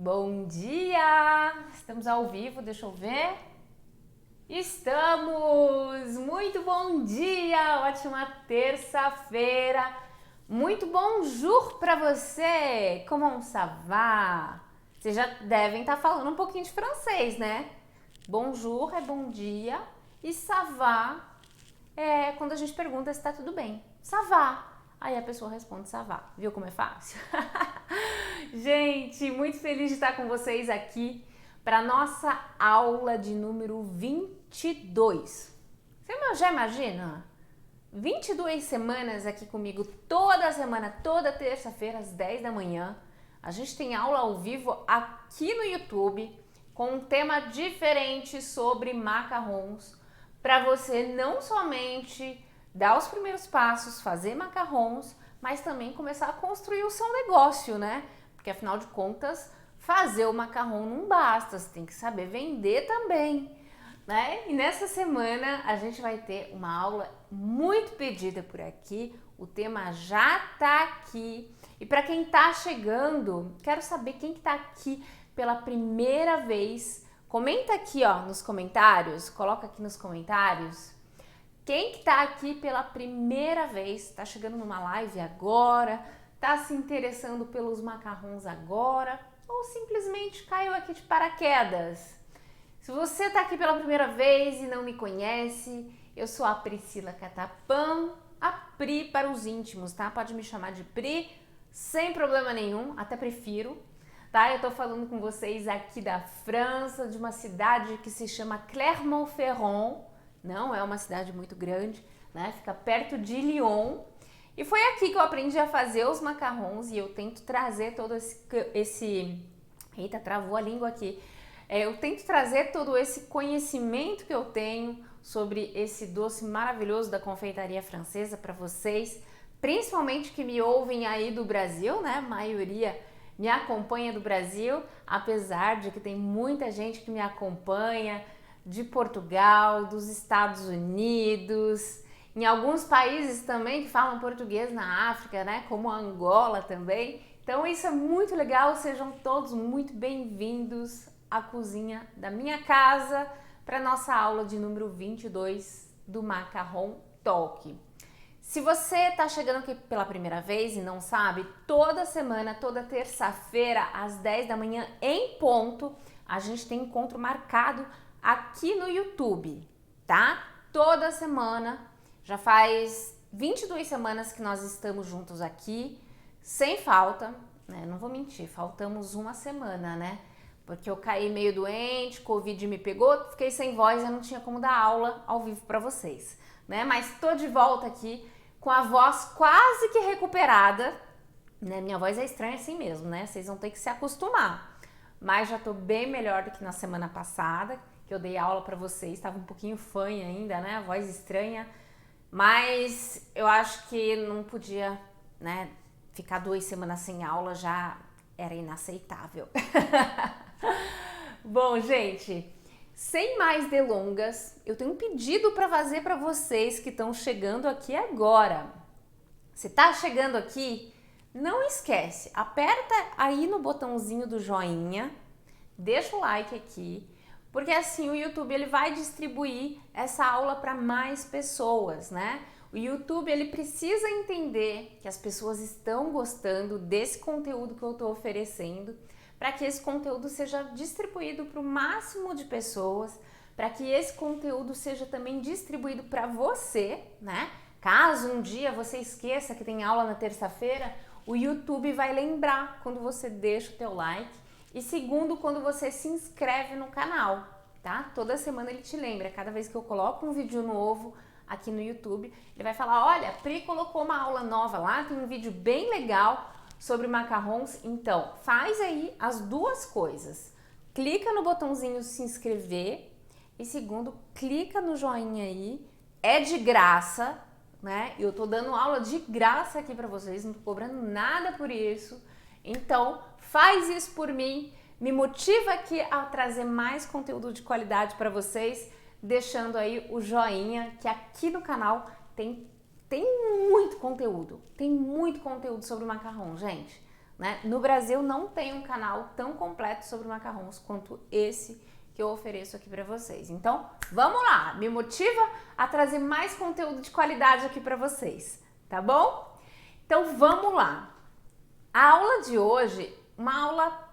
Bom dia! Estamos ao vivo, deixa eu ver. Estamos! Muito bom dia! Ótima terça-feira! Muito bonjour para você! Comment ça va? Vocês já devem estar falando um pouquinho de francês, né? Bonjour é bom dia e ça va é quando a gente pergunta se tá tudo bem. Ça va. Aí a pessoa responde ça va. Viu como é fácil? Gente, muito feliz de estar com vocês aqui para nossa aula de número 22. Você já imagina? 22 semanas aqui comigo toda semana, toda terça-feira às 10 da manhã. A gente tem aula ao vivo aqui no YouTube com um tema diferente sobre macarrons para você não somente dar os primeiros passos, fazer macarrons, mas também começar a construir o seu negócio, né? Porque afinal de contas, fazer o macarrão não basta, você tem que saber vender também, né? E nessa semana a gente vai ter uma aula muito pedida por aqui, o tema já tá aqui. E para quem tá chegando, quero saber quem que tá aqui pela primeira vez. Comenta aqui, ó, nos comentários, coloca aqui nos comentários. Quem que tá aqui pela primeira vez, tá chegando numa live agora, tá se interessando pelos macarrons agora, ou simplesmente caiu aqui de paraquedas. Se você tá aqui pela primeira vez e não me conhece, eu sou a Priscila Catapã, a Pri para os íntimos, tá? Pode me chamar de Pri, sem problema nenhum, até prefiro, tá? Eu tô falando com vocês aqui da França, de uma cidade que se chama Clermont-Ferrand. Não é uma cidade muito grande, né? Fica perto de Lyon. E foi aqui que eu aprendi a fazer os macarrons e eu tento trazer todo esse... Eita, travou a língua aqui. Eu tento trazer todo esse conhecimento que eu tenho sobre esse doce maravilhoso da confeitaria francesa para vocês, principalmente que me ouvem aí do Brasil, né? A maioria me acompanha do Brasil, apesar de que tem muita gente que me acompanha de Portugal, dos Estados Unidos, em alguns países também que falam português na África, né, como Angola também. Então isso é muito legal, sejam todos muito bem-vindos à cozinha da minha casa para nossa aula de número 22 do Macarron Talk. Se você está chegando aqui pela primeira vez e não sabe, toda semana, toda terça-feira, às 10 da manhã em ponto, a gente tem encontro marcado aqui no YouTube, tá? Toda semana, já faz 22 semanas que nós estamos juntos aqui, sem falta, né? Não vou mentir, faltamos uma semana, né? Porque eu caí meio doente, Covid me pegou, fiquei sem voz, eu não tinha como dar aula ao vivo para vocês, né? Mas tô de volta aqui com a voz quase que recuperada, né? Minha voz é estranha assim mesmo, né? Vocês vão ter que se acostumar, mas já tô bem melhor do que na semana passada, que eu dei aula para vocês, estava um pouquinho fanha ainda, né, a voz estranha, mas eu acho que não podia, né, ficar 2 semanas sem aula, já era inaceitável. Bom, gente, sem mais delongas, eu tenho um pedido para fazer para vocês que estão chegando aqui agora. Você tá chegando aqui? Não esquece, aperta aí no botãozinho do joinha, deixa o like aqui, porque assim o YouTube ele vai distribuir essa aula para mais pessoas, né? O YouTube ele precisa entender que as pessoas estão gostando desse conteúdo que eu estou oferecendo, para que esse conteúdo seja distribuído para o máximo de pessoas, para que esse conteúdo seja também distribuído para você, né? Caso um dia você esqueça que tem aula na terça-feira, o YouTube vai lembrar quando você deixa o teu like. E segundo, quando você se inscreve no canal, tá? Toda semana ele te lembra, cada vez que eu coloco um vídeo novo aqui no YouTube, ele vai falar, olha, a Pri colocou uma aula nova lá, tem um vídeo bem legal sobre macarrons, então faz aí as duas coisas. Clica no botãozinho se inscrever e segundo, clica no joinha aí, é de graça, né? Eu tô dando aula de graça aqui pra vocês, não tô cobrando nada por isso, então faz isso por mim, me motiva aqui a trazer mais conteúdo de qualidade para vocês, deixando aí o joinha, que aqui no canal tem muito conteúdo sobre macarrão, gente. né? No Brasil não tem um canal tão completo sobre macarrons quanto esse que eu ofereço aqui para vocês. Então, vamos lá, me motiva a trazer mais conteúdo de qualidade aqui para vocês, tá bom? Então, vamos lá. A aula de hoje, uma aula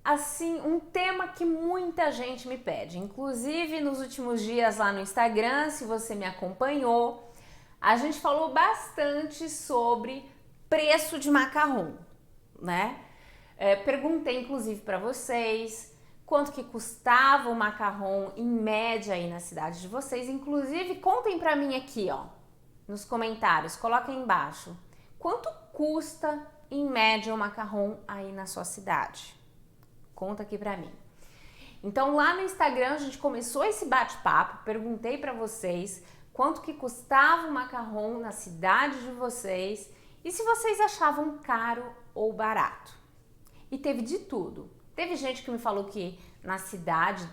assim, um tema que muita gente me pede. Inclusive, nos últimos dias lá no Instagram, se você me acompanhou, a gente falou bastante sobre preço de macarrão, né? Perguntei inclusive para vocês quanto que custava o macarrão em média aí na cidade de vocês. Inclusive, contem para mim aqui, ó, nos comentários, coloquem embaixo. Quanto custa em média o macarrão aí na sua cidade? Conta aqui pra mim. Então lá no Instagram a gente começou esse bate-papo, perguntei pra vocês quanto que custava o macarrão na cidade de vocês e se vocês achavam caro ou barato. E teve de tudo. Teve gente que me falou que na cidade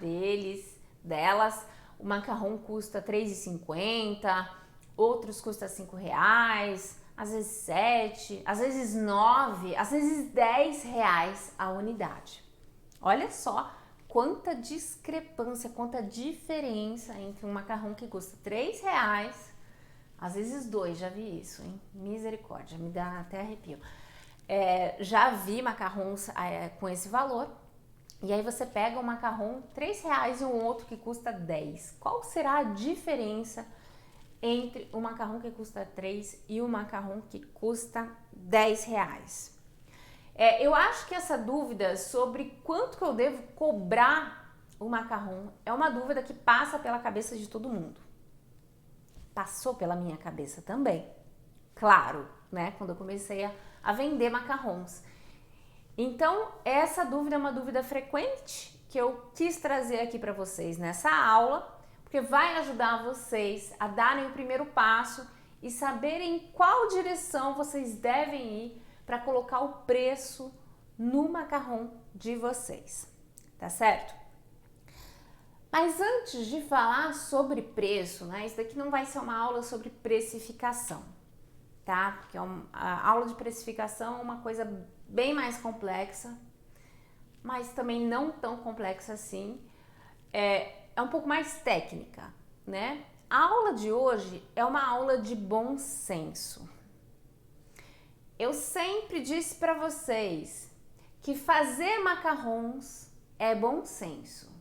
delas, o macarrão custa R$3,50, outros custa R$5, às vezes 7, às vezes 9, às vezes R$10 a unidade. Olha só quanta discrepância, quanta diferença entre um macarrão que custa R$3, às vezes 2, já vi isso, hein? Misericórdia, me dá até arrepio. Já vi macarrons com esse valor, e aí você pega um macarrão R$3 e um outro que custa 10. Qual será a diferença entre o macarrão que custa 3 e o macarrão que custa R$10? Eu acho que essa dúvida sobre quanto que eu devo cobrar o macarrão é uma dúvida que passa pela cabeça de todo mundo. Passou pela minha cabeça também, claro, né? Quando eu comecei a vender macarrons. Então, essa dúvida é uma dúvida frequente que eu quis trazer aqui para vocês nessa aula, porque vai ajudar vocês a darem o primeiro passo e saberem em qual direção vocês devem ir para colocar o preço no macarrão de vocês, tá certo? Mas antes de falar sobre preço, né, isso daqui não vai ser uma aula sobre precificação, tá? Porque a aula de precificação é uma coisa bem mais complexa, mas também não tão complexa assim, é um pouco mais técnica, né? A aula de hoje é uma aula de bom senso. Eu sempre disse para vocês que fazer macarrons é bom senso,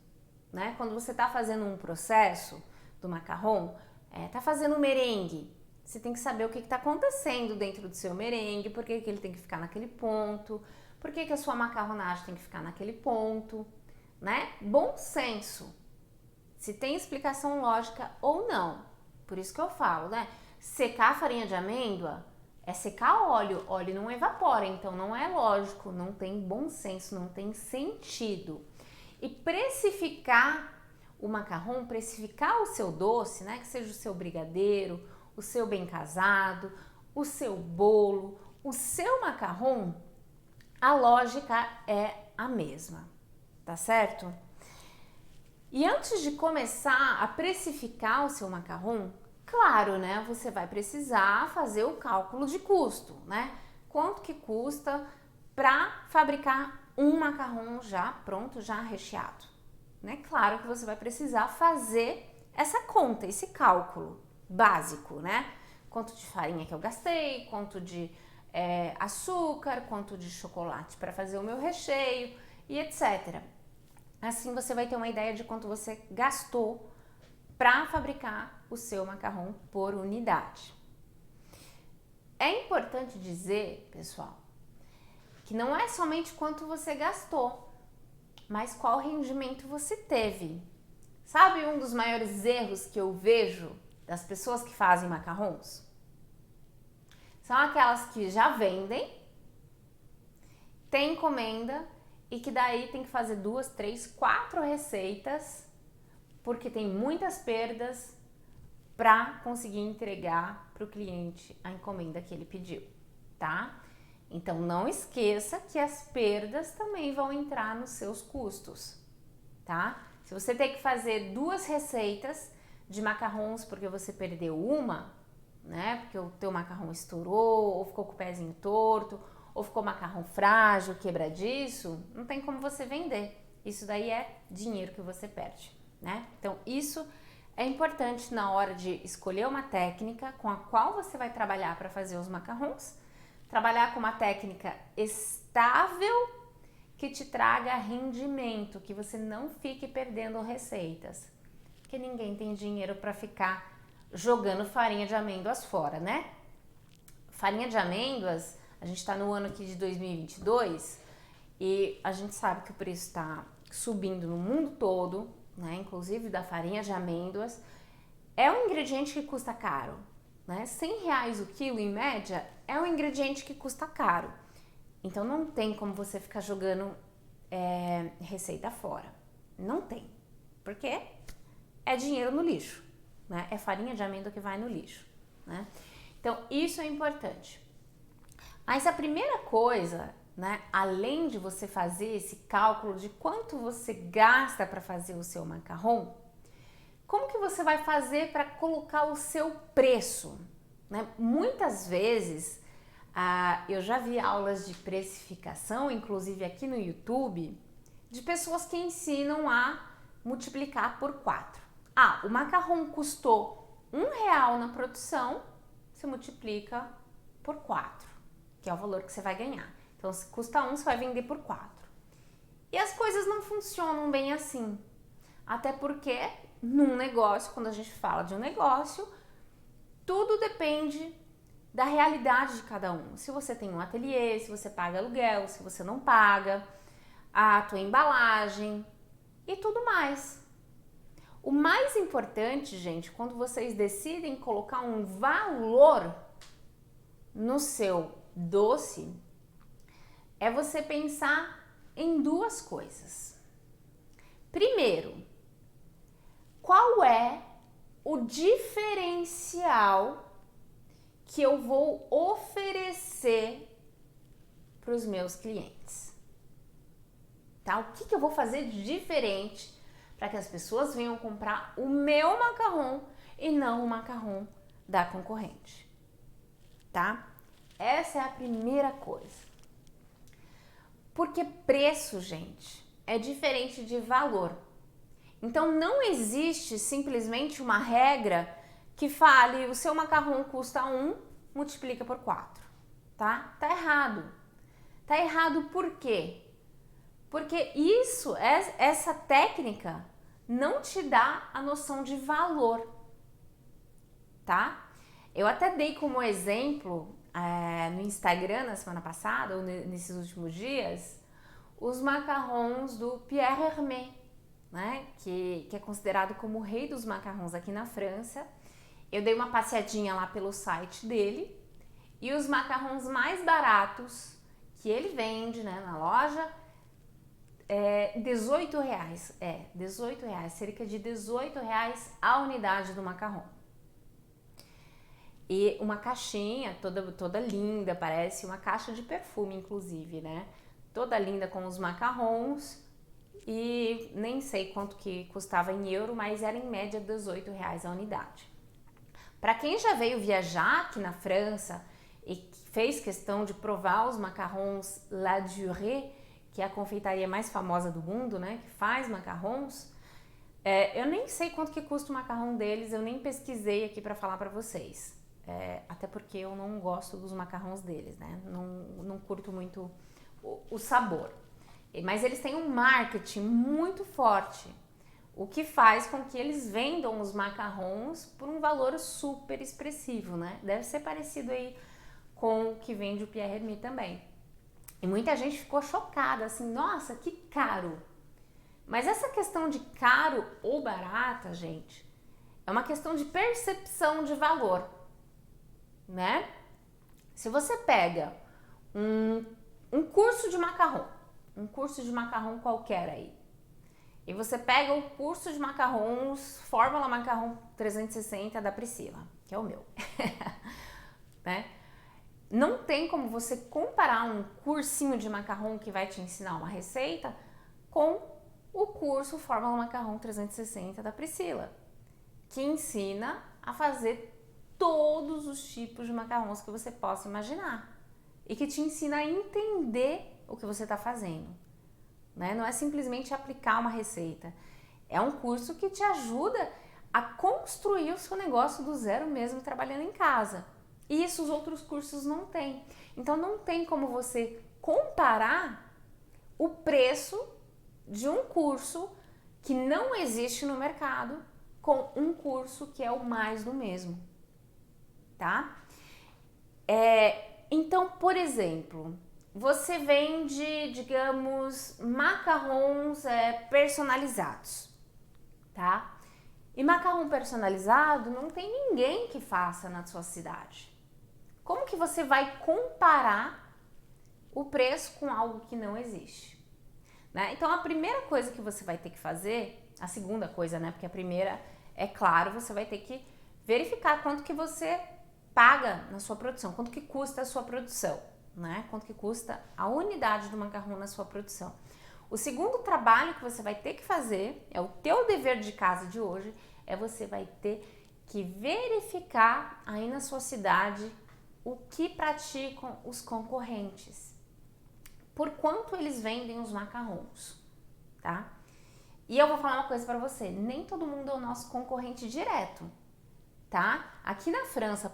né? Quando você está fazendo um processo do macarrão, tá fazendo um merengue, você tem que saber o que está acontecendo dentro do seu merengue, por que ele tem que ficar naquele ponto, por que a sua macarronagem tem que ficar naquele ponto, né? Bom senso, se tem explicação lógica ou não. Por isso que eu falo, né? Secar a farinha de amêndoa é secar óleo, óleo não evapora, então não é lógico, não tem bom senso, não tem sentido. E precificar o macarrão, precificar o seu doce, né, que seja o seu brigadeiro, o seu bem casado, o seu bolo, o seu macarrão, a lógica é a mesma, tá certo? E antes de começar a precificar o seu macarrão, claro, né, você vai precisar fazer o cálculo de custo, né? Quanto que custa para fabricar um macarrão já pronto, já recheado, né? Claro que você vai precisar fazer essa conta, esse cálculo básico, né? Quanto de farinha que eu gastei, quanto de açúcar, quanto de chocolate para fazer o meu recheio e etc. Assim você vai ter uma ideia de quanto você gastou para fabricar o seu macarrão por unidade. É importante dizer, pessoal, que não é somente quanto você gastou, mas qual rendimento você teve. Sabe um dos maiores erros que eu vejo das pessoas que fazem macarrons? São aquelas que já vendem, têm encomenda e que daí tem que fazer 2, 3, 4 receitas porque tem muitas perdas para conseguir entregar para o cliente a encomenda que ele pediu, tá? Então não esqueça que as perdas também vão entrar nos seus custos, tá? Se você tem que fazer 2 receitas de macarrons porque você perdeu uma, né? Porque o teu macarrão estourou ou ficou com o pezinho torto, ou ficou macarrão frágil, quebradiço, não tem como você vender. Isso daí é dinheiro que você perde, né? Então isso é importante na hora de escolher uma técnica com a qual você vai trabalhar para fazer os macarrons. Trabalhar com uma técnica estável que te traga rendimento, que você não fique perdendo receitas. Porque ninguém tem dinheiro para ficar jogando farinha de amêndoas fora, né? Farinha de amêndoas, a gente está no ano aqui de 2022 e a gente sabe que o preço está subindo no mundo todo, né? Inclusive da farinha de amêndoas. É um ingrediente que custa caro, né? R$100 o quilo em média é um ingrediente que custa caro. Então não tem como você ficar jogando receita fora. Não tem. Porque é dinheiro no lixo, né? É farinha de amêndoa que vai no lixo, né? Então isso é importante. Mas a primeira coisa, né, além de você fazer esse cálculo de quanto você gasta para fazer o seu macarrão, como que você vai fazer para colocar o seu preço, né? Muitas vezes eu já vi aulas de precificação, inclusive aqui no YouTube, de pessoas que ensinam a multiplicar por 4. O macarrão custou R$1 na produção, você multiplica por 4, que é o valor que você vai ganhar. Então, se custa 1, você vai vender por 4. E as coisas não funcionam bem assim. Até porque, num negócio, quando a gente fala de um negócio, tudo depende da realidade de cada um. Se você tem um ateliê, se você paga aluguel, se você não paga, a tua embalagem e tudo mais. O mais importante, gente, quando vocês decidem colocar um valor no seu doce, é você pensar em duas coisas. Primeiro, qual é o diferencial que eu vou oferecer para os meus clientes? Tá? O que eu vou fazer de diferente para que as pessoas venham comprar o meu macarrão e não o macarrão da concorrente? Tá? Essa é a primeira coisa. Porque preço, gente, é diferente de valor. Então não existe simplesmente uma regra que fale o seu macarrão custa 1, multiplica por 4, tá? Tá errado. Tá errado por quê? Porque essa técnica não te dá a noção de valor, tá? Eu até dei como exemplo no Instagram na semana passada, ou nesses últimos dias, os macarrons do Pierre Hermé, né? Que é considerado como o rei dos macarrons aqui na França. Eu dei uma passeadinha lá pelo site dele e os macarrons mais baratos que ele vende, né, na loja é R$18. R$18, cerca de R$18 a unidade do macarrão. E uma caixinha toda linda, parece uma caixa de perfume, inclusive, né? Toda linda com os macarrons e nem sei quanto que custava em euro, mas era em média R$18 a unidade. Para quem já veio viajar aqui na França e fez questão de provar os macarrons La Durée, que é a confeitaria mais famosa do mundo, né? Que faz macarrons, eu nem sei quanto que custa o macarrão deles, eu nem pesquisei aqui para falar para vocês. Até porque eu não gosto dos macarrons deles, né? Não curto muito o sabor. Mas eles têm um marketing muito forte, o que faz com que eles vendam os macarrons por um valor super expressivo, né? Deve ser parecido aí com o que vende o Pierre Hermé também. E muita gente ficou chocada, assim, nossa, que caro! Mas essa questão de caro ou barata, gente, é uma questão de percepção de valor, né? Se você pega um curso de macarrão, um curso de macarrão qualquer aí, e você pega o curso de macarrons Fórmula Macarrão 360 da Priscila, que é o meu, né? Não tem como você comparar um cursinho de macarrão que vai te ensinar uma receita com o curso Fórmula Macarrão 360 da Priscila, que ensina a fazer todos os tipos de macarrons que você possa imaginar. e que te ensina a entender o que você está fazendo, né? Não é simplesmente aplicar uma receita. É um curso que te ajuda a construir o seu negócio do zero mesmo trabalhando em casa. E isso os outros cursos não têm. Então não tem como você comparar o preço de um curso que não existe no mercado com um curso que é o mais do mesmo, tá? Então, por exemplo, você vende, digamos, macarrons personalizados, tá? E macarrão personalizado não tem ninguém que faça na sua cidade. Como que você vai comparar o preço com algo que não existe? Né? Então, a primeira coisa que você vai ter que fazer, a segunda coisa, né? Porque a primeira, é claro, você vai ter que verificar quanto que você paga na sua produção, quanto que custa a sua produção, né? Quanto que custa a unidade do macarrão na sua produção. O segundo trabalho que você vai ter que fazer, é o teu dever de casa de hoje, você vai ter que verificar aí na sua cidade o que praticam os concorrentes. Por quanto eles vendem os macarrons, tá? E eu vou falar uma coisa pra você, nem todo mundo é o nosso concorrente direto, tá? Aqui na França,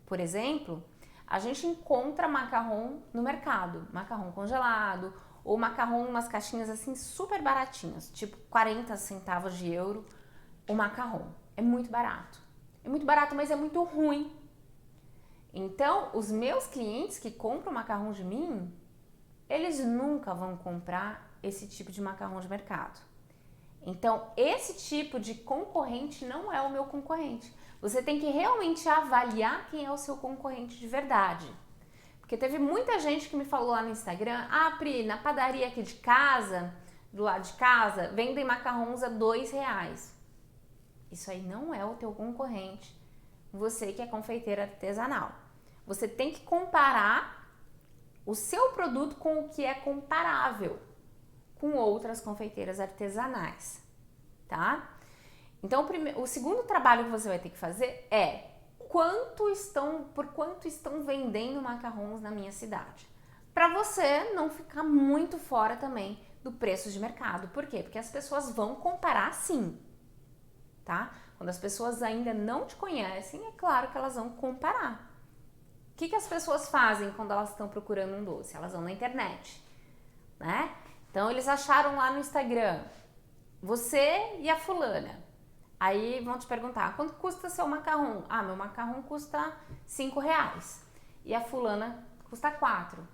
por exemplo, a gente encontra macarrão no mercado, macarrão congelado, ou macarrão em umas caixinhas assim super baratinhas, tipo 40 centavos de euro o macarrão. É muito barato. É muito barato, mas é muito ruim. Então, os meus clientes que compram macarrão de mim, eles nunca vão comprar esse tipo de macarrão de mercado. Então, esse tipo de concorrente não é o meu concorrente. Você tem que realmente avaliar quem é o seu concorrente de verdade. Porque teve muita gente que me falou lá no Instagram, Pri, na padaria aqui de casa, do lado de casa, vendem macarrons a R$2. Isso aí não é o teu concorrente, você que é confeiteira artesanal. Você tem que comparar o seu produto com o que é comparável com outras confeiteiras artesanais, tá? Então, o segundo trabalho que você vai ter que fazer é por quanto estão vendendo macarrons na minha cidade. Para você não ficar muito fora também do preço de mercado. Por quê? Porque as pessoas vão comparar sim, tá? Quando as pessoas ainda não te conhecem, é claro que elas vão comparar. O que as pessoas fazem quando elas estão procurando um doce? Elas vão na internet, né? Então, eles acharam lá no Instagram, você e a fulana. Aí vão te perguntar, quanto custa seu macarrão? Meu macarrão custa R$5 e a fulana custa 4.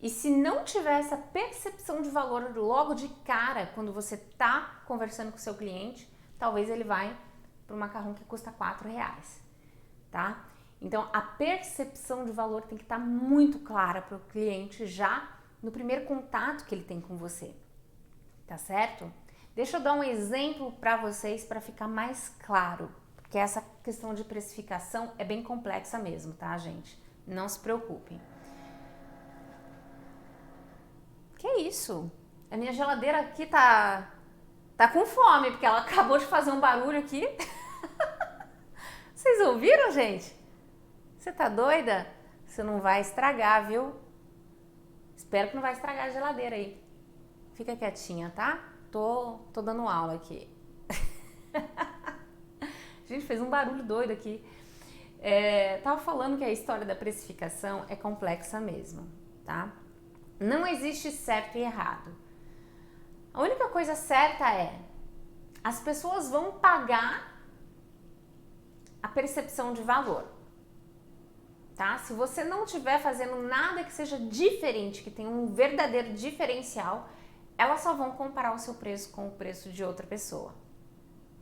E se não tiver essa percepção de valor logo de cara, quando você tá conversando com o seu cliente, talvez ele vai para o macarrão que custa R$4, tá? Então, a percepção de valor tem que estar muito clara para o cliente já no primeiro contato que ele tem com você, tá certo? Deixa eu dar um exemplo para vocês para ficar mais claro, porque essa questão de precificação é bem complexa mesmo, tá, gente? Não se preocupem. Que isso? A minha geladeira aqui tá com fome, porque ela acabou de fazer um barulho aqui. Vocês ouviram, gente? Você tá doida? Você não vai estragar, viu? Espero que não vai estragar a geladeira aí. Fica quietinha, tá? Tô dando aula aqui. Gente, fez um barulho doido aqui. Tava falando que a história da precificação é complexa mesmo, tá? Não existe certo e errado. A única coisa certa é as pessoas vão pagar a percepção de valor, tá? Se você não estiver fazendo nada que seja diferente, que tenha um verdadeiro diferencial, elas só vão comparar o seu preço com o preço de outra pessoa,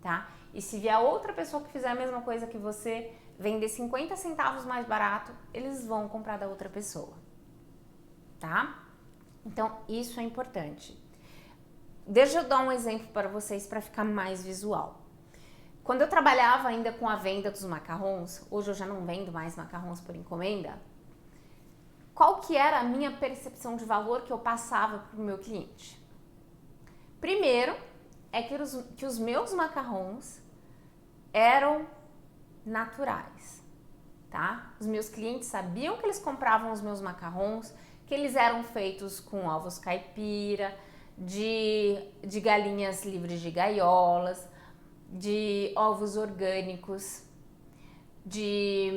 tá? E se vier outra pessoa que fizer a mesma coisa que você, vender 50 centavos mais barato, eles vão comprar da outra pessoa, tá? Então, isso é importante. Deixa eu dar um exemplo para vocês para ficar mais visual. Quando eu trabalhava ainda com a venda dos macarrons, hoje eu já não vendo mais macarrons por encomenda, qual que era a minha percepção de valor que eu passava para o meu cliente? Primeiro, é que os meus macarrons eram naturais. tá? Os meus clientes sabiam que eles compravam os meus macarrons, que eles eram feitos com ovos caipira, de galinhas livres de gaiolas, de ovos orgânicos, de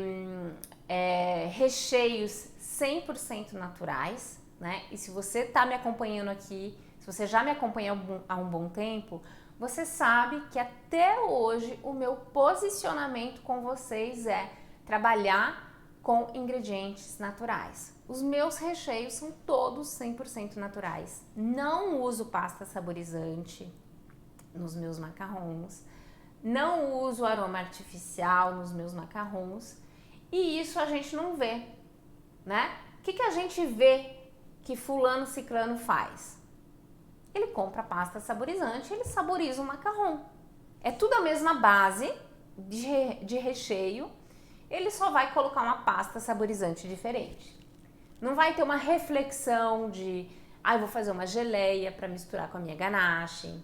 recheios 100% naturais, né? E se você tá me acompanhando aqui, se você já me acompanha há um bom tempo, você sabe que até hoje o meu posicionamento com vocês é trabalhar com ingredientes naturais. Os meus recheios são todos 100% naturais. Não uso pasta saborizante nos meus macarrons, não uso aroma artificial nos meus macarrons, e isso a gente não vê, né? O que a gente vê que fulano ciclano faz? Ele compra pasta saborizante, ele saboriza o macarrão. É tudo a mesma base de recheio, ele só vai colocar uma pasta saborizante diferente. Não vai ter uma reflexão de, eu vou fazer uma geleia para misturar com a minha ganache,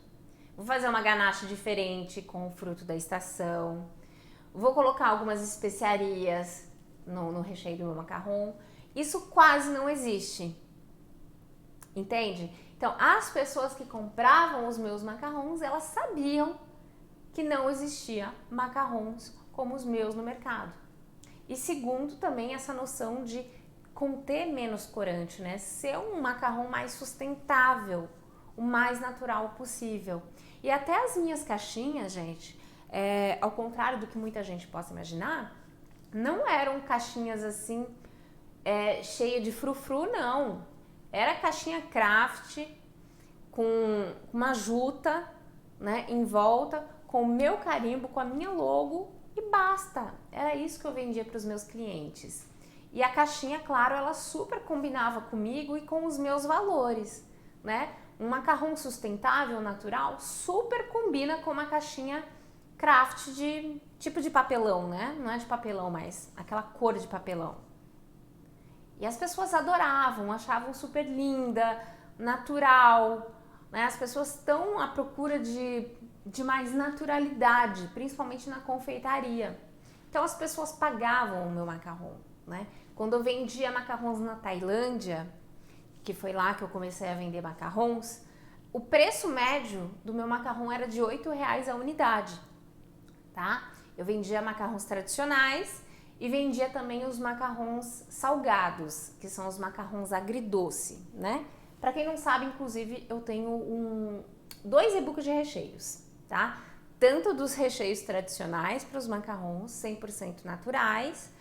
vou fazer uma ganache diferente com o fruto da estação, vou colocar algumas especiarias no recheio do meu macarrão. Isso quase não existe, entende? Então, as pessoas que compravam os meus macarrons, elas sabiam que não existia macarrons como os meus no mercado. E segundo, também essa noção de conter menos corante, né? Ser um macarrão mais sustentável, o mais natural possível. E até as minhas caixinhas, gente, ao contrário do que muita gente possa imaginar, não eram caixinhas assim, cheia de frufru, não. Era caixinha craft, com uma juta, né, em volta, com o meu carimbo, com a minha logo e basta. Era isso que eu vendia para os meus clientes. E a caixinha, claro, ela super combinava comigo e com os meus valores, né? Um macarrão sustentável, natural, super combina com uma caixinha craft de tipo de papelão, né? Não é de papelão, mas aquela cor de papelão. E as pessoas adoravam, achavam super linda, natural, né? As pessoas estão à procura de mais naturalidade, principalmente na confeitaria. Então as pessoas pagavam o meu macarrão, né? Quando eu vendia macarrons na Tailândia, que foi lá que eu comecei a vender macarrons, o preço médio do meu macarrão era de R$8 a unidade, tá? Eu vendia macarrons tradicionais e vendia também os macarrons salgados, que são os macarrons agridoce, né? Para quem não sabe, inclusive, eu tenho 2 e-books de recheios, tá? Tanto dos recheios tradicionais para os macarrons 100% naturais,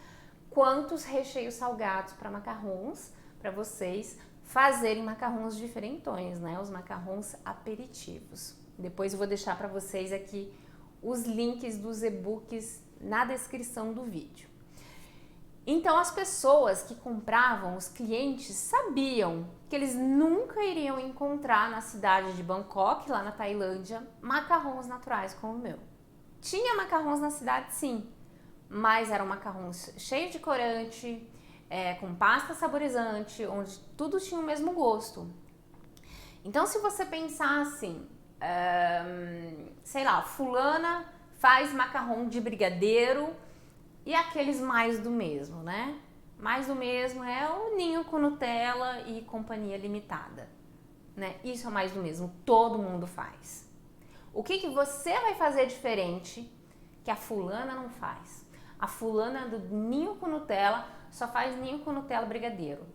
quanto os recheios salgados para macarrons, para vocês fazerem macarrons diferentões, né? Os macarrons aperitivos. Depois eu vou deixar para vocês aqui os links dos e-books na descrição do vídeo. Então as pessoas que compravam, os clientes, sabiam que eles nunca iriam encontrar na cidade de Bangkok, lá na Tailândia, macarrons naturais como o meu. Tinha macarrons na cidade, sim, mas eram macarrons cheios de corante, com pasta saborizante, onde tudo tinha o mesmo gosto. Então se você pensar assim, sei lá, fulana faz macarrão de brigadeiro e aqueles mais do mesmo, né? Mais do mesmo é o Ninho com Nutella e Companhia Limitada, né? Isso é mais do mesmo, todo mundo faz. O que você vai fazer diferente que a fulana não faz? A fulana do Ninho com Nutella só faz Ninho com Nutella brigadeiro,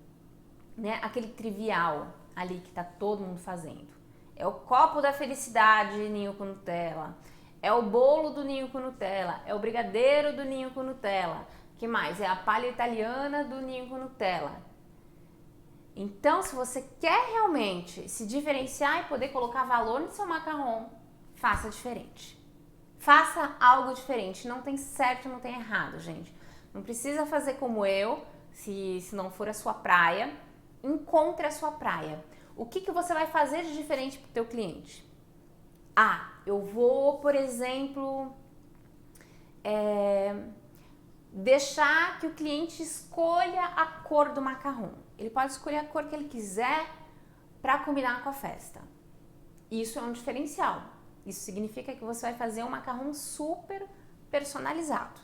né? Aquele trivial ali que tá todo mundo fazendo. É o copo da felicidade Ninho com Nutella. É o bolo do Ninho com Nutella, é o brigadeiro do Ninho com Nutella. Que mais? É a palha italiana do Ninho com Nutella. Então, se você quer realmente se diferenciar e poder colocar valor no seu macarrão, faça diferente. Faça algo diferente. Não tem certo, não tem errado, gente. Não precisa fazer como eu, se não for a sua praia. Encontre a sua praia. O que você vai fazer de diferente para o teu cliente? Eu vou, por exemplo, deixar que o cliente escolha a cor do macarrão. Ele pode escolher a cor que ele quiser para combinar com a festa. Isso é um diferencial. Isso significa que você vai fazer um macarrão super personalizado.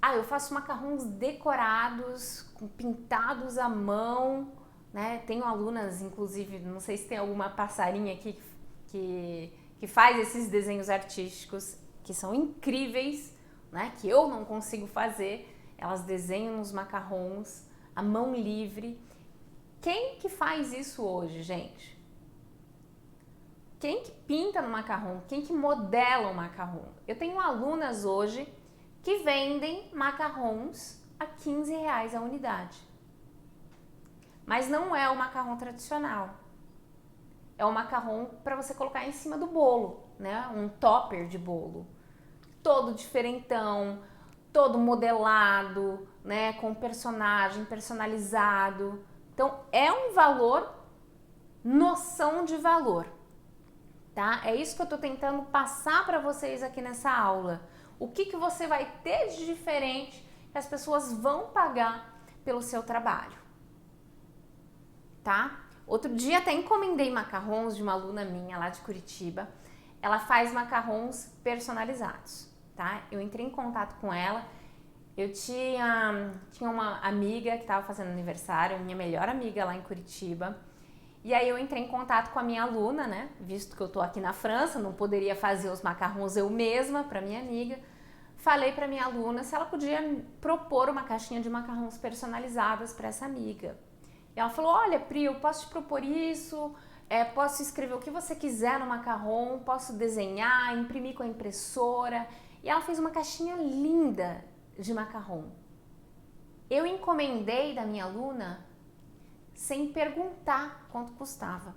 Ah, eu faço macarrons decorados, pintados à mão, né? Tenho alunas, inclusive, não sei se tem alguma passarinha aqui que faz esses desenhos artísticos que são incríveis, né? Que eu não consigo fazer. Elas desenham nos macarrons à mão livre. Quem que faz isso hoje, gente? Quem que pinta no macarrão? Quem que modela o macarrão? Eu tenho alunas hoje que vendem macarrons a R$ 15 a unidade. Mas não é o macarrão tradicional. É o macarrão para você colocar em cima do bolo, né? Um topper de bolo. Todo diferentão, todo modelado, né? Com personagem personalizado. Então, é um valor, noção de valor, tá? É isso que eu tô tentando passar para vocês aqui nessa aula. O que você vai ter de diferente que as pessoas vão pagar pelo seu trabalho, tá? Outro dia até encomendei macarrons de uma aluna minha lá de Curitiba. Ela faz macarrons personalizados, tá? Eu entrei em contato com ela. Eu tinha uma amiga que estava fazendo aniversário, minha melhor amiga lá em Curitiba. E aí eu entrei em contato com a minha aluna, né? Visto que eu tô aqui na França, não poderia fazer os macarrons eu mesma para minha amiga. Falei para minha aluna se ela podia propor uma caixinha de macarrons personalizadas para essa amiga. E ela falou: olha, Pri, eu posso te propor isso, posso escrever o que você quiser no macarrão, posso desenhar, imprimir com a impressora. E ela fez uma caixinha linda de macarrão. Eu encomendei da minha aluna sem perguntar quanto custava.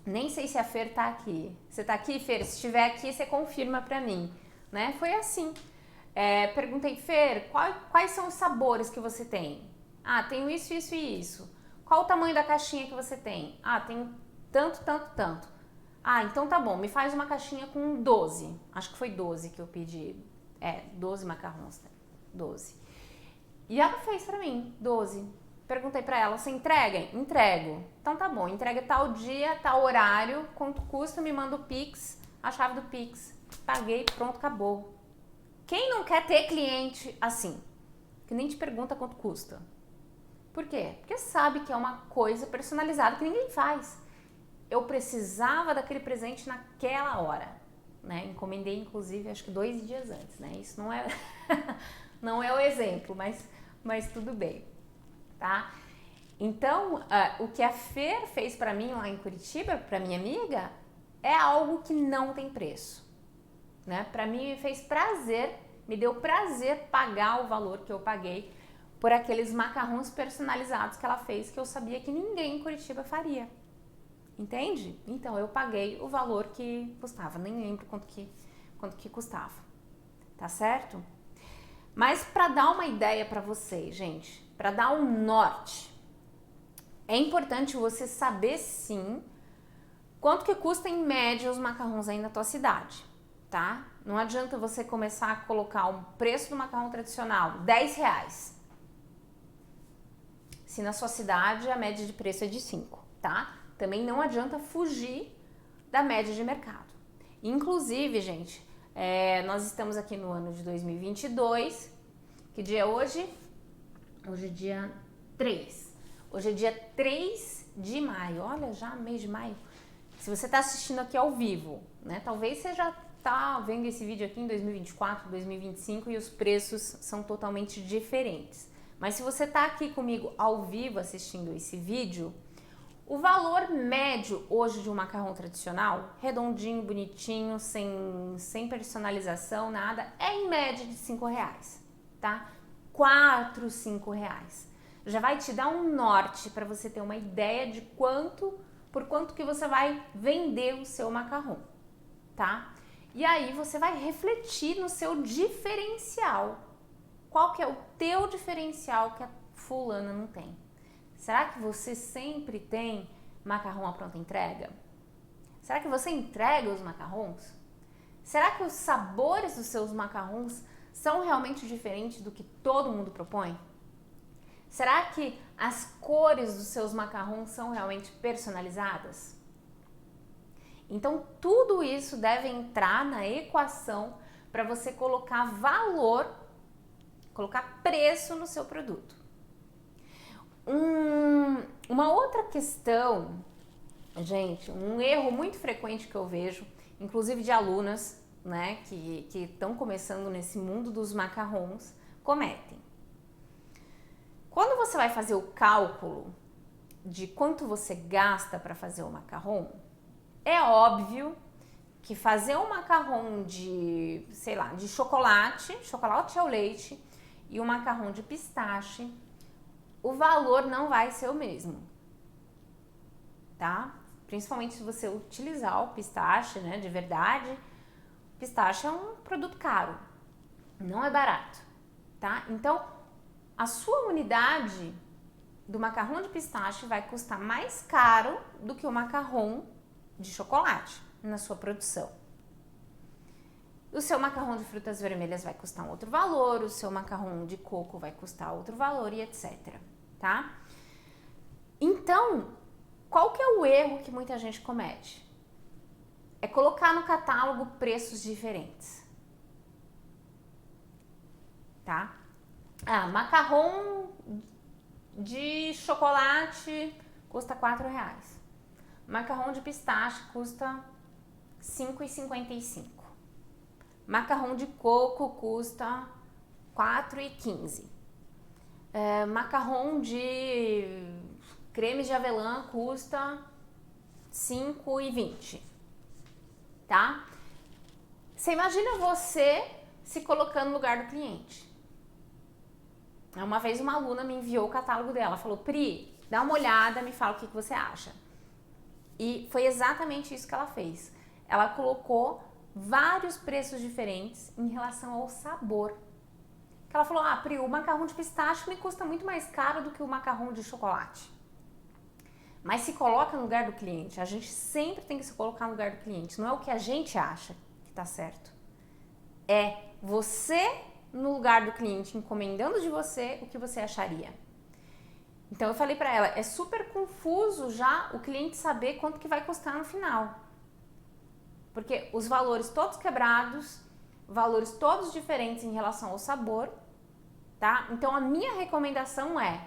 Nem sei se a Fer tá aqui. Você tá aqui, Fer? Se estiver aqui, você confirma pra mim, né? Foi assim. Perguntei: Fer, quais são os sabores que você tem? Ah, tenho isso, isso e isso. Qual o tamanho da caixinha que você tem? Ah, tenho tanto, tanto, tanto. Ah, então tá bom, me faz uma caixinha com 12. Acho que foi 12 que eu pedi. 12 macarrons, 12. E ela fez pra mim, 12. Perguntei pra ela: você entrega? Entrego. Então tá bom, entrega tal dia, tal horário, quanto custa, me manda o Pix, a chave do Pix. Paguei, pronto, acabou. Quem não quer ter cliente assim? Que nem te pergunta quanto custa. Por quê? Porque sabe que é uma coisa personalizada que ninguém faz. Eu precisava daquele presente naquela hora. Né? Encomendei, inclusive, acho que 2 dias antes, né? Isso não é, não é o exemplo, mas tudo bem, tá? Então, o que a Fer fez para mim lá em Curitiba, para minha amiga, é algo que não tem preço, né? Para mim me fez prazer, me deu prazer pagar o valor que eu paguei por aqueles macarrons personalizados que ela fez, que eu sabia que ninguém em Curitiba faria. Entende? Então eu paguei o valor que custava, nem lembro quanto que custava, tá certo? Mas para dar uma ideia para vocês, gente, para dar um norte, é importante você saber sim quanto que custa em média os macarrons aí na tua cidade, tá? Não adianta você começar a colocar o preço do macarrão tradicional, R$10, se na sua cidade a média de preço é de 5, tá? Também não adianta fugir da média de mercado. Inclusive, gente, nós estamos aqui no ano de 2022. Que dia é hoje? Hoje é dia 3. Hoje é dia 3 de maio. Olha, já mês de maio. Se você está assistindo aqui ao vivo, né? Talvez você já tá vendo esse vídeo aqui em 2024, 2025 e os preços são totalmente diferentes. Mas se você está aqui comigo ao vivo assistindo esse vídeo, o valor médio hoje de um macarrão tradicional, redondinho, bonitinho, sem personalização, nada, é em média de R$5, tá? R$4, R$5. Já vai te dar um norte para você ter uma ideia de por quanto que você vai vender o seu macarrão, tá? E aí você vai refletir no seu diferencial. Qual que é o teu diferencial que a fulana não tem? Será que você sempre tem macarrão à pronta entrega? Será que você entrega os macarrons? Será que os sabores dos seus macarrons são realmente diferentes do que todo mundo propõe? Será que as cores dos seus macarrons são realmente personalizadas? Então, tudo isso deve entrar na equação para você colocar valor, colocar preço no seu produto. Uma outra questão, gente, um erro muito frequente que eu vejo, inclusive de alunas, né, que estão começando nesse mundo dos macarrons, cometem. Quando você vai fazer o cálculo de quanto você gasta para fazer o macarrão, é óbvio que fazer um macarrão de, sei lá, de chocolate ao leite e um macarrão de pistache, o valor não vai ser o mesmo, tá? Principalmente se você utilizar o pistache, né, de verdade. Pistache é um produto caro, não é barato, tá? Então, a sua unidade do macarrão de pistache vai custar mais caro do que o macarrão de chocolate na sua produção. O seu macarrão de frutas vermelhas vai custar um outro valor, o seu macarrão de coco vai custar outro valor e etc, tá? Então, qual que é o erro que muita gente comete? É colocar no catálogo preços diferentes, tá? Macarrão de chocolate custa R$4. Macarrão de pistache custa R$5,55. Macarrão de coco custa R$4,15. Macarrão de creme de avelã custa R$5,20. Tá? Você imagina você se colocando no lugar do cliente. Uma vez uma aluna me enviou o catálogo dela, falou: Pri, dá uma olhada, me fala o que você acha. E foi exatamente isso que ela fez. Ela colocou vários preços diferentes em relação ao sabor. Ela falou: Pri, o macarrão de pistache me custa muito mais caro do que o macarrão de chocolate. Mas se coloca no lugar do cliente. A gente sempre tem que se colocar no lugar do cliente. Não é o que a gente acha que tá certo. É você no lugar do cliente, encomendando de você o que você acharia. Então eu falei pra ela, é super confuso já o cliente saber quanto que vai custar no final. Porque os valores todos quebrados, valores todos diferentes em relação ao sabor, tá? Então a minha recomendação é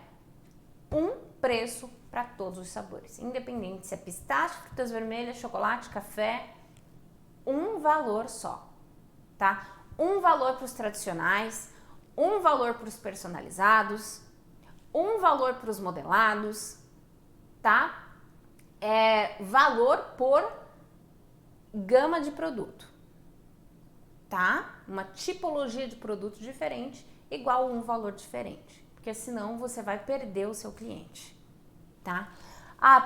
um preço para todos os sabores, independente se é pistache, frutas vermelhas, chocolate, café, um valor só, tá? Um valor para os tradicionais, um valor para os personalizados, um valor para os modelados, tá? Valor por gama de produto, tá? Uma tipologia de produto diferente, igual um valor diferente, porque senão você vai perder o seu cliente, tá?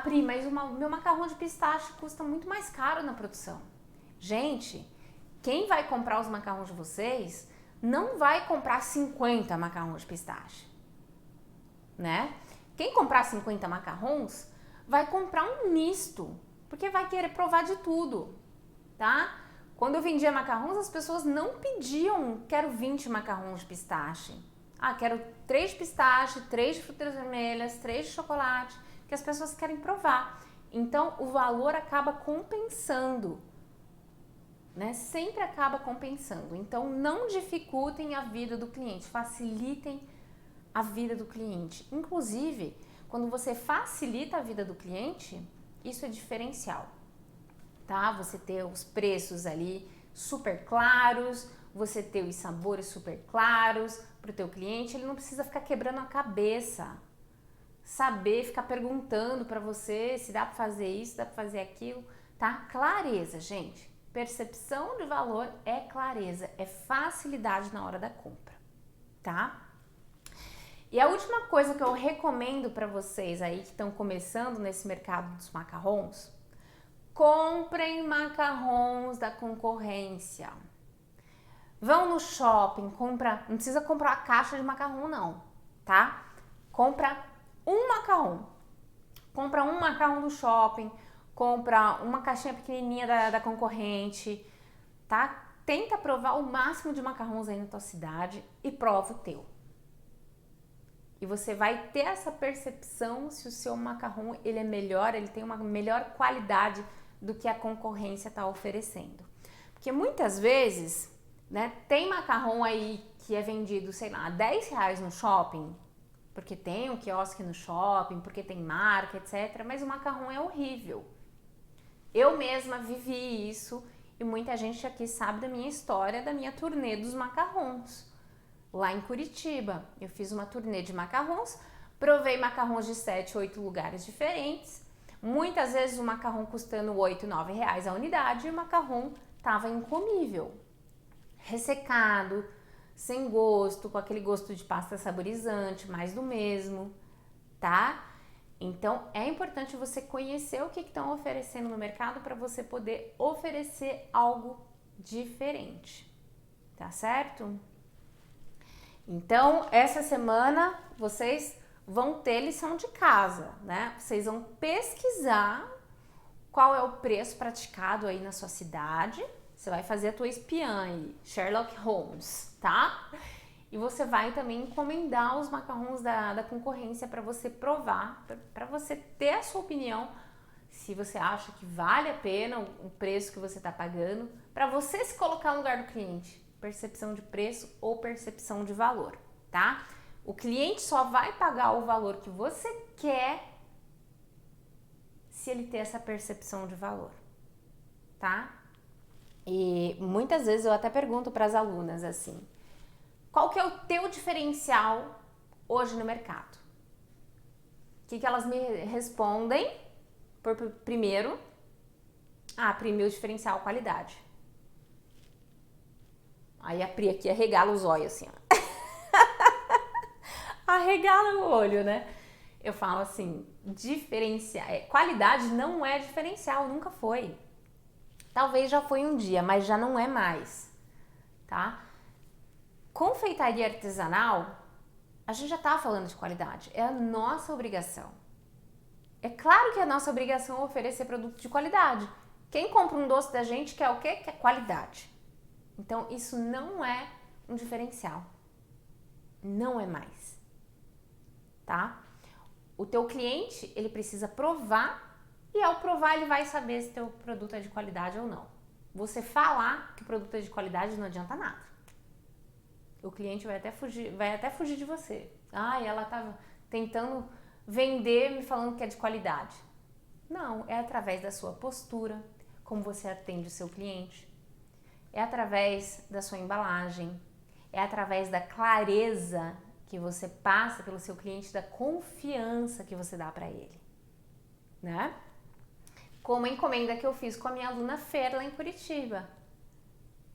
Pri, mas meu macarrão de pistache custa muito mais caro na produção. Gente, quem vai comprar os macarrões de vocês não vai comprar 50 macarrões de pistache, né? Quem comprar 50 macarrões vai comprar um misto, porque vai querer provar de tudo, tá? Quando eu vendia macarrões, as pessoas não pediam, quero 20 macarrões de pistache. Quero 3 de pistache, 3 de frutas vermelhas, 3 de chocolate, que as pessoas querem provar. Então, o valor acaba compensando, né? Sempre acaba compensando. Então, não dificultem a vida do cliente, facilitem a vida do cliente. Inclusive, quando você facilita a vida do cliente, isso é diferencial, tá? Você ter os preços ali super claros, você ter os sabores super claros para o teu cliente, ele não precisa ficar quebrando a cabeça, saber ficar perguntando para você se dá para fazer isso, dá para fazer aquilo, tá? Clareza, gente. Percepção de valor é clareza, é facilidade na hora da compra, tá? E a última coisa que eu recomendo para vocês aí que estão começando nesse mercado dos macarrons, comprem macarrons da concorrência. Vão no shopping, não precisa comprar uma caixa de macarrão não, tá? Compra um macarrão. Compra um macarrão do shopping, compra uma caixinha pequenininha da concorrente, tá? Tenta provar o máximo de macarrões aí na tua cidade e prova o teu. E você vai ter essa percepção se o seu macarrão ele é melhor, ele tem uma melhor qualidade do que a concorrência está oferecendo. Porque muitas vezes né? Tem macarrão aí que é vendido, sei lá, R$ 10 no shopping, porque tem um quiosque no shopping, porque tem marca, etc. Mas o macarrão é horrível. Eu mesma vivi isso e muita gente aqui sabe da minha história, da minha turnê dos macarrons. Lá em Curitiba, eu fiz uma turnê de macarrons, provei macarrons de 7, 8 lugares diferentes. Muitas vezes o macarrão custando R$ 8, R$ 9 a unidade e o macarrão estava incomível, ressecado, sem gosto, com aquele gosto de pasta saborizante, mais do mesmo, tá? Então é importante você conhecer o que estão oferecendo no mercado para você poder oferecer algo diferente, tá certo? Então essa semana vocês vão ter lição de casa, né? Vocês vão pesquisar qual é o preço praticado aí na sua cidade. Você vai fazer a tua espiã aí, Sherlock Holmes, tá? E você vai também encomendar os macarrons da concorrência para você provar, para você ter a sua opinião, se você acha que vale a pena o preço que você está pagando, para você se colocar no lugar do cliente, percepção de preço ou percepção de valor, tá? O cliente só vai pagar o valor que você quer se ele ter essa percepção de valor, tá? E muitas vezes eu até pergunto para as alunas assim, qual que é o teu diferencial hoje no mercado? O que elas me respondem? Primeiro, meu diferencial qualidade. Aí a Pri aqui arregala os olhos assim, ó. Arregala o olho, né? Eu falo assim, qualidade não é diferencial, nunca foi. Talvez já foi um dia, mas já não é mais, tá? Confeitaria artesanal, a gente já tá falando de qualidade, é a nossa obrigação. É claro que é a nossa obrigação oferecer produto de qualidade. Quem compra um doce da gente quer o quê? Quer qualidade. Então isso não é um diferencial. Não é mais. Tá? O teu cliente, ele precisa provar e ao provar ele vai saber se teu produto é de qualidade ou não. Você falar que o produto é de qualidade não adianta nada. O cliente vai até fugir de você. Ela tá tentando vender me falando que é de qualidade. Não, é através da sua postura, como você atende o seu cliente. É através da sua embalagem. É através da clareza que você passa pelo seu cliente, da confiança que você dá para ele, né? Como a encomenda que eu fiz com a minha aluna Fer lá em Curitiba.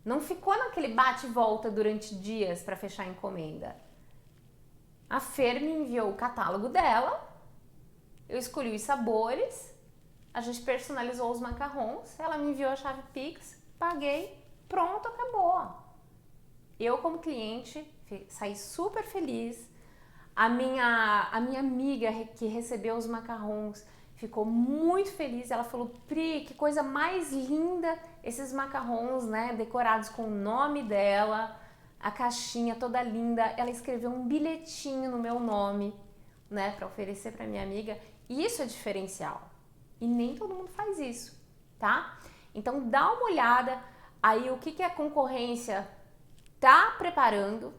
Não ficou naquele bate e volta durante dias para fechar a encomenda. A Fer me enviou o catálogo dela, eu escolhi os sabores, a gente personalizou os macarrons, ela me enviou a chave Pix, paguei, pronto, acabou. Eu como cliente saí super feliz. A minha amiga que recebeu os macarrons ficou muito feliz. Ela falou, Pri, que coisa mais linda esses macarrons, né? Decorados com o nome dela, a caixinha toda linda. Ela escreveu um bilhetinho no meu nome, né? Para oferecer para minha amiga. E isso é diferencial. E nem todo mundo faz isso, tá? Então dá uma olhada aí o que a concorrência tá preparando.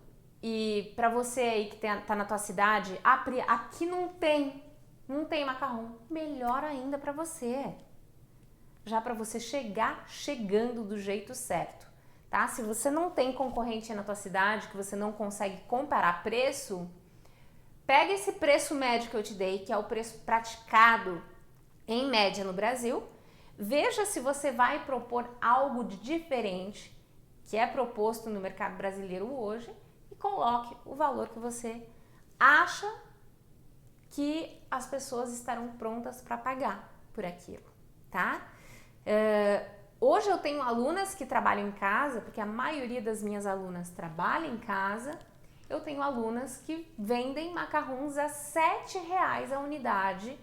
E para você aí que tá na tua cidade, Pri, aqui não tem macarrão, melhor ainda para você. Já para você chegar chegando do jeito certo, tá? Se você não tem concorrente na tua cidade, que você não consegue comparar preço, pega esse preço médio que eu te dei, que é o preço praticado em média no Brasil, veja se você vai propor algo de diferente que é proposto no mercado brasileiro hoje e coloque o valor que você acha que as pessoas estarão prontas para pagar por aquilo, tá? Hoje eu tenho alunas que trabalham em casa, porque a maioria das minhas alunas trabalha em casa. Eu tenho alunas que vendem macarrons a R$7 a unidade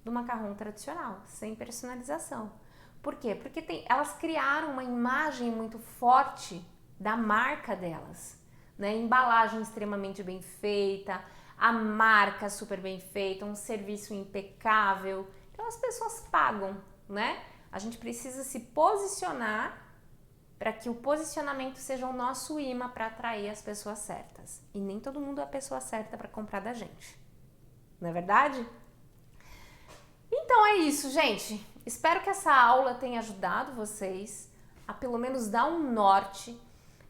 do macarrão tradicional, sem personalização. Por quê? Porque elas criaram uma imagem muito forte da marca delas, né? Embalagem extremamente bem feita, a marca super bem feita, um serviço impecável. Então as pessoas pagam, né? A gente precisa se posicionar para que o posicionamento seja o nosso imã para atrair as pessoas certas. E nem todo mundo é a pessoa certa para comprar da gente. Não é verdade? Então é isso, gente. Espero que essa aula tenha ajudado vocês a pelo menos dar um norte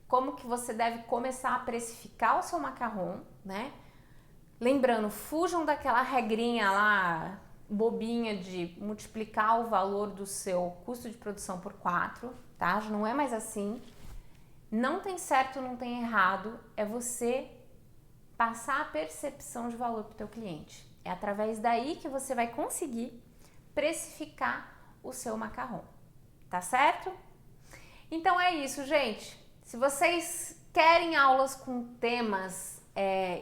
como que você deve começar a precificar o seu macarrão, né? Lembrando, fujam daquela regrinha lá bobinha de multiplicar o valor do seu custo de produção por 4, tá? Já não é mais assim. Não tem certo, não tem errado, é você passar a percepção de valor para o teu cliente. É através daí que você vai conseguir precificar o seu macarrão, tá certo? Então é isso, gente. Se vocês querem aulas com temas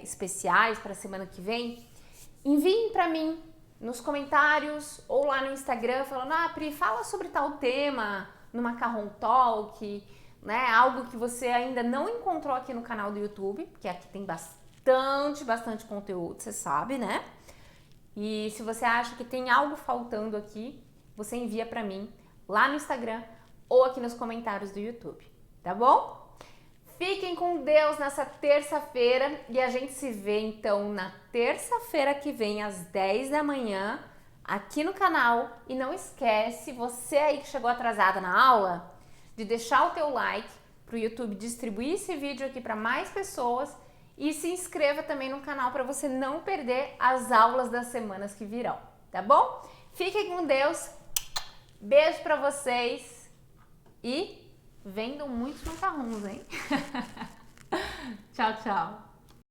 especiais para a semana que vem, enviem para mim nos comentários ou lá no Instagram falando: ah, Pri, fala sobre tal tema no Macarrão Talk, né? Algo que você ainda não encontrou aqui no canal do YouTube, porque aqui tem bastante conteúdo, você sabe, né? E se você acha que tem algo faltando aqui, você envia para mim lá no Instagram ou aqui nos comentários do YouTube, tá bom? Fiquem com Deus nessa terça-feira e a gente se vê então na terça-feira que vem às 10 da manhã aqui no canal. E não esquece, você aí que chegou atrasada na aula, de deixar o teu like para o YouTube distribuir esse vídeo aqui para mais pessoas e se inscreva também no canal para você não perder as aulas das semanas que virão, tá bom? Fiquem com Deus, beijo para vocês e vendam muitos macarrões, hein? Tchau, tchau!